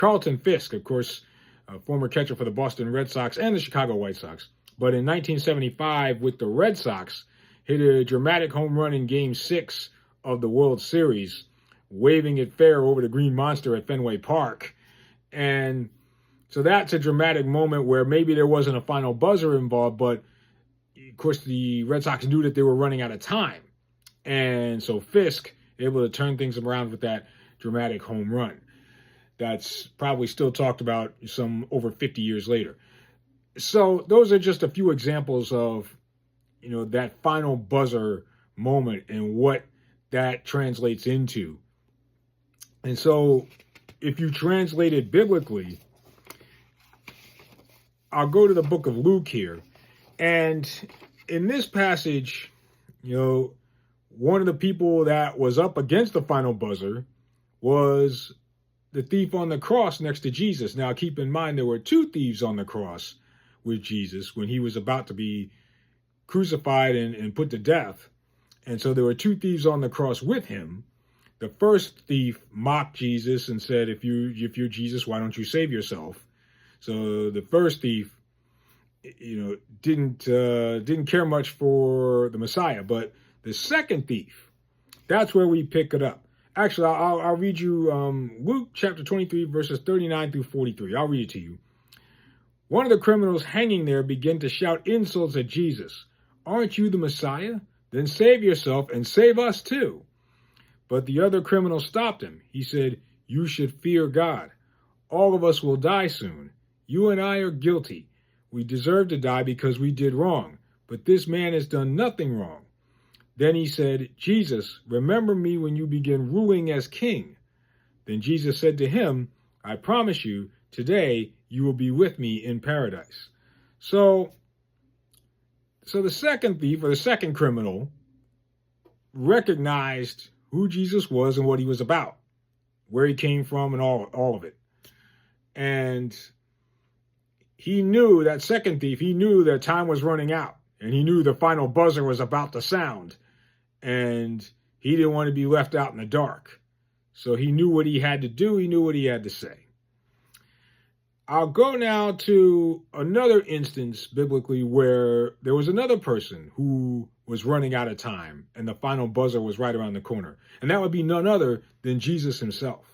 Carlton Fisk, of course, a former catcher for the Boston Red Sox and the Chicago White Sox. But in 1975, with the Red Sox, hit a dramatic home run in Game 6 of the World Series, waving it fair over the Green Monster at Fenway Park. And so that's a dramatic moment where maybe there wasn't a final buzzer involved, but of course the Red Sox knew that they were running out of time. And so Fisk able to turn things around with that dramatic home run. That's probably still talked about some over 50 years later. So those are just a few examples of, that final buzzer moment and what that translates into. And so if you translate it biblically, I'll go to the book of Luke here. And in this passage, one of the people that was up against the final buzzer was the thief on the cross next to Jesus. Now, keep in mind, there were two thieves on the cross with Jesus when he was about to be crucified and put to death. And so there were two thieves on the cross with him. The first thief mocked Jesus and said, if you're Jesus, why don't you save yourself? So the first thief, didn't care much for the Messiah. But the second thief, that's where we pick it up. Actually, I'll read you Luke chapter 23, verses 39 through 43. I'll read it to you. One of the criminals hanging there began to shout insults at Jesus. Aren't you the Messiah? Then save yourself and save us too. But the other criminal stopped him. He said, you should fear God. All of us will die soon. You and I are guilty. We deserve to die because we did wrong. But this man has done nothing wrong. Then he said, Jesus, remember me when you begin ruling as king. Then Jesus said to him, I promise you, today you will be with me in paradise. So the second thief, or the second criminal, recognized who Jesus was and what he was about, where he came from and all of it. And he knew, that second thief, he knew that time was running out. And he knew the final buzzer was about to sound. And he didn't want to be left out in the dark. So he knew what he had to do. He knew what he had to say. I'll go now to another instance biblically where there was another person who was running out of time and the final buzzer was right around the corner. And that would be none other than Jesus himself.